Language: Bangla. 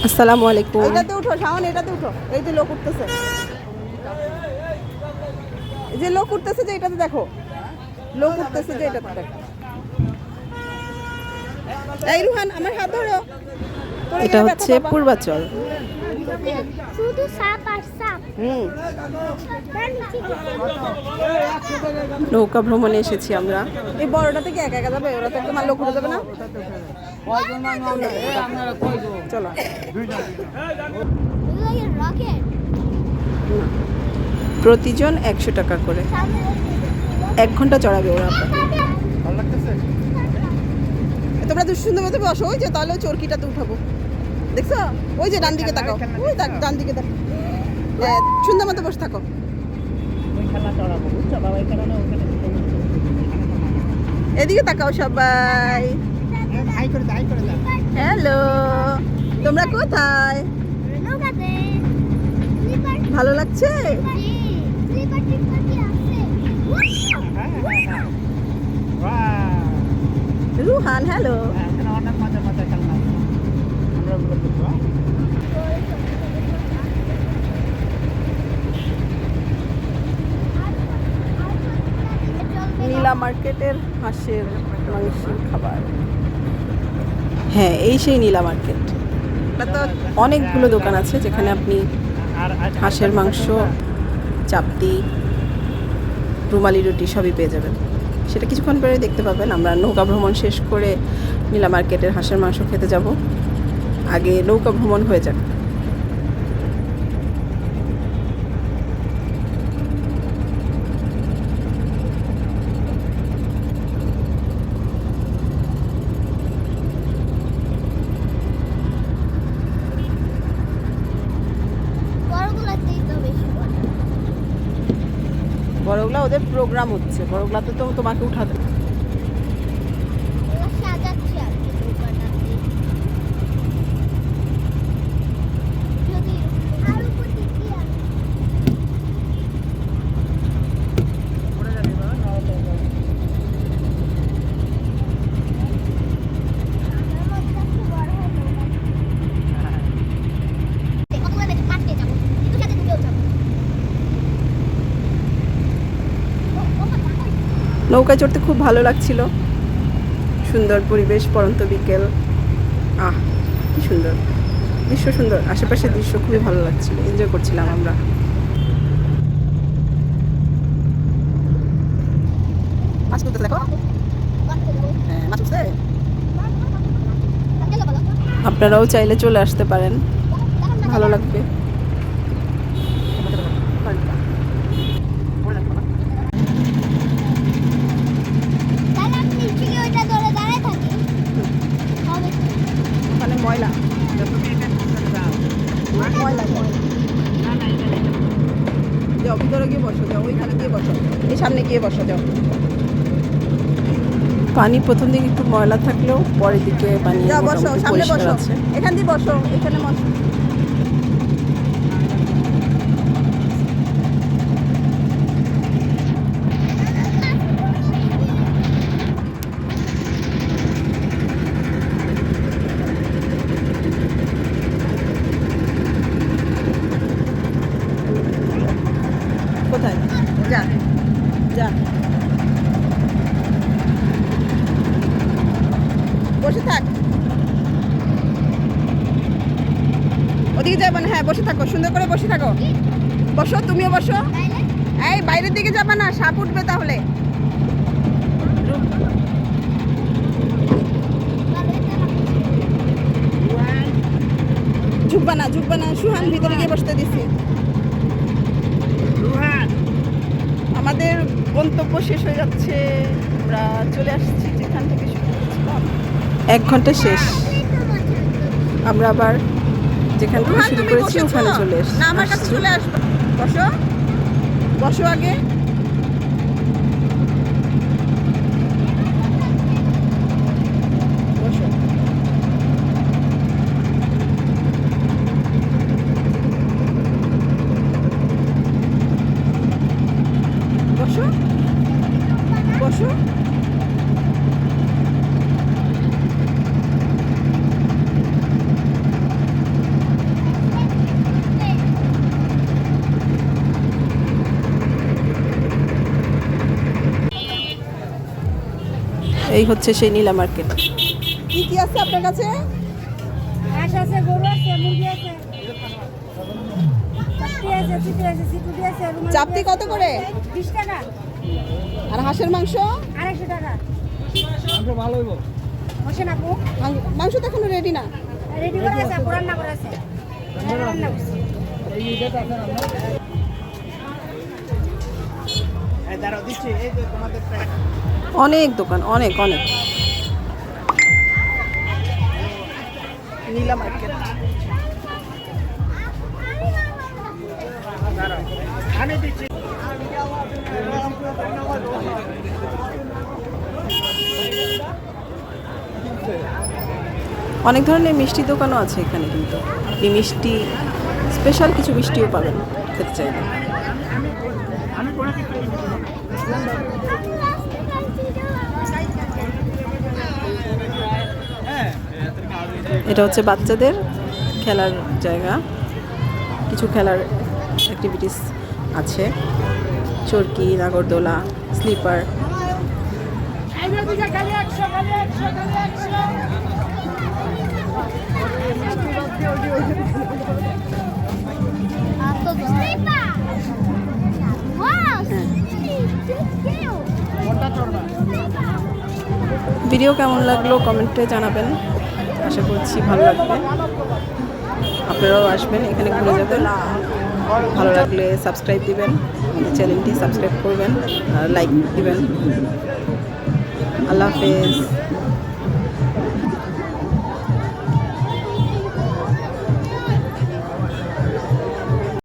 আসসালামু আলাইকুম। এটাতে উঠো শাওন, এটাতে উঠো। এই যে লোক উঠতেছে, এই যে লোক উঠতেছে, যে এটাতে দেখো, লোক উঠতেছে, যে এটাতে দেখো। এই রুহান আমার হাত ধরো। এটা হচ্ছে পূর্বাচল। শুধু সাপ আর সাপ। নৌকা ভ্রমণে এসেছি আমরা। এই বড়টা থেকে একা একা যাবে, ওরা তো একদম লোক উঠে যাবে না। চলো রকেট প্রতিজন 100 টাকা করে, 1 ঘন্টা চড়াবে ওরা। তোমরা তো সুন্দর মতো বসো, ওই যে তাহলে ওই চরকিটাতে উঠাবো, দেখছো? ওই যে ডান দিকে তাকাও, ওই ডান দিকে তাকাও, সুন্দর মতো বসে থাকো। এদিকে তাকাও সবাই। হ্যালো, তোমরা কোথায়? নৌকাতে ভালো লাগছে? স্লিপার টিপারটি আছে। রুহান হ্যালো। নীলা মার্কেটের হাঁসের মাংসের খাবার। হ্যাঁ, এই সেই নীলা মার্কেট। এটা তো অনেকগুলো দোকান আছে যেখানে আপনি হাঁসের মাংস, চাপতি, রুমালি রুটি সবই পেয়ে যাবেন। সেটা কিছুক্ষণ পরে দেখতে পাবেন। আমরা নৌকা ভ্রমণ শেষ করে নীলা মার্কেটের হাঁসের মাংস খেতে যাব। আগে নৌকা ভ্রমণ হয়ে যাক। বড়গুলোতেই তো বেশি পড়ে। বড়গুলা ওদের প্রোগ্রাম হচ্ছে, বড়গুলাতে তো তোমাকে উঠাতে। ওরা সাজাচ্ছে আর কি নৌকাটাতে। যদি আর উপর দিক দিয়ে আসে। আমার মধ্যে একটু বড় হয় নৌকা। কতগুলো বেশি কাটতে যাবো, একটু সাথে ঢুকেও যাবো। নৌকায় চড়তে খুব ভালো লাগছিল। সুন্দর পরিবেশ, পরন্ত বিকেল। কি সুন্দর দৃশ্য, সুন্দর আশেপাশের দৃশ্য, খুবই ভালো লাগছিল, এনজয় করছিলাম আমরা। মাছ তুলতেছে দেখো, হ্যাঁ মাছ উঠছে। আপনারাও চাইলে চলে আসতে পারেন, ভালো লাগবে। তাহলে আমি নিচে গিয়ে ওইটা ধরে দাঁড়ায় থাকি। হবে কি? ওখানে ময়লা ময়লা যাও, ভিতরে গিয়ে বসো, যাও ওইখানে গিয়ে বসো, এই সামনে গিয়ে বসো, যাও। পানি প্রথম দিকে একটু ময়লা থাকলেও পরের দিকে পানি যাও বসো, মোটামুটি সামনে পরিষ্কার বসো, আছে। এখান দিয়ে বসো, এখানে বসো। কোথায়? যা যা, বসে থাক, ওদিকে যাবে না। হ্যাঁ বসে থাকো, সুন্দর করে বসে থাকো, বসো, তুমিও বসো। তাইলে এই বাইরের দিকে যাবে না, সাপ উঠবে তাহলে। ঝুঁকবা না, ঝুঁকবা না, সুহান ভিতরে গিয়ে বসতে দিছি। আমাদের গন্তব্য শেষ হয়ে যাচ্ছে, আমরা চলে আসছি যেখান থেকে শুরু করেছিলাম। 1 ঘন্টা শেষ। আমরা আবার যেখান থেকে রুহান, শুরু তুমি করেছি বসেছো? ওখানে চলে না, আমার কাছে আসছি। চলে আসবে। বসো, বসো আগে। বসো, বসো, বসো। এই হচ্ছে সেই নীলা মার্কেট। কি কি আছে আপনার কাছে? হাঁস আছে, গরু আছে, মুরগি আছে, চাপটি আছে, চিতই আছে, চিতুটি আছে, রুমালি চাপটি আছে। কত করে? 20 টাকা, আর হাঁসের মাংস? 250 টাকা। বসেন আপু, মাংস তো এখনো রেডি না। রেডি করা আছে, আপু রান্না করা আছে। রান্না করছি। অনেক দোকান, অনেক অনেক। নীলা মার্কেট। অনেক ধরনের মিষ্টি দোকানও আছে এখানে, কিন্তু আপনি মিষ্টি স্পেশাল কিছু মিষ্টিও পাবেন খেতে চাইলে। এটা হচ্ছে বাচ্চাদের খেলার জায়গা, কিছু খেলার অ্যাক্টিভিটিস আছে, চরকি, নাগরদোলা, স্লিপার। ভিডিও কেমন লাগলো কমেন্টে জানাবেন, আশা করছি ভালো লাগবে। আপনারাও আসবেন, এখানে ঘুরে যাবেন। ভালো লাগলে সাবস্ক্রাইব দিবেন, আমাদের চ্যানেলটি সাবস্ক্রাইব করবেন আর লাইক দিবেন। আল্লাহ হাফেজ।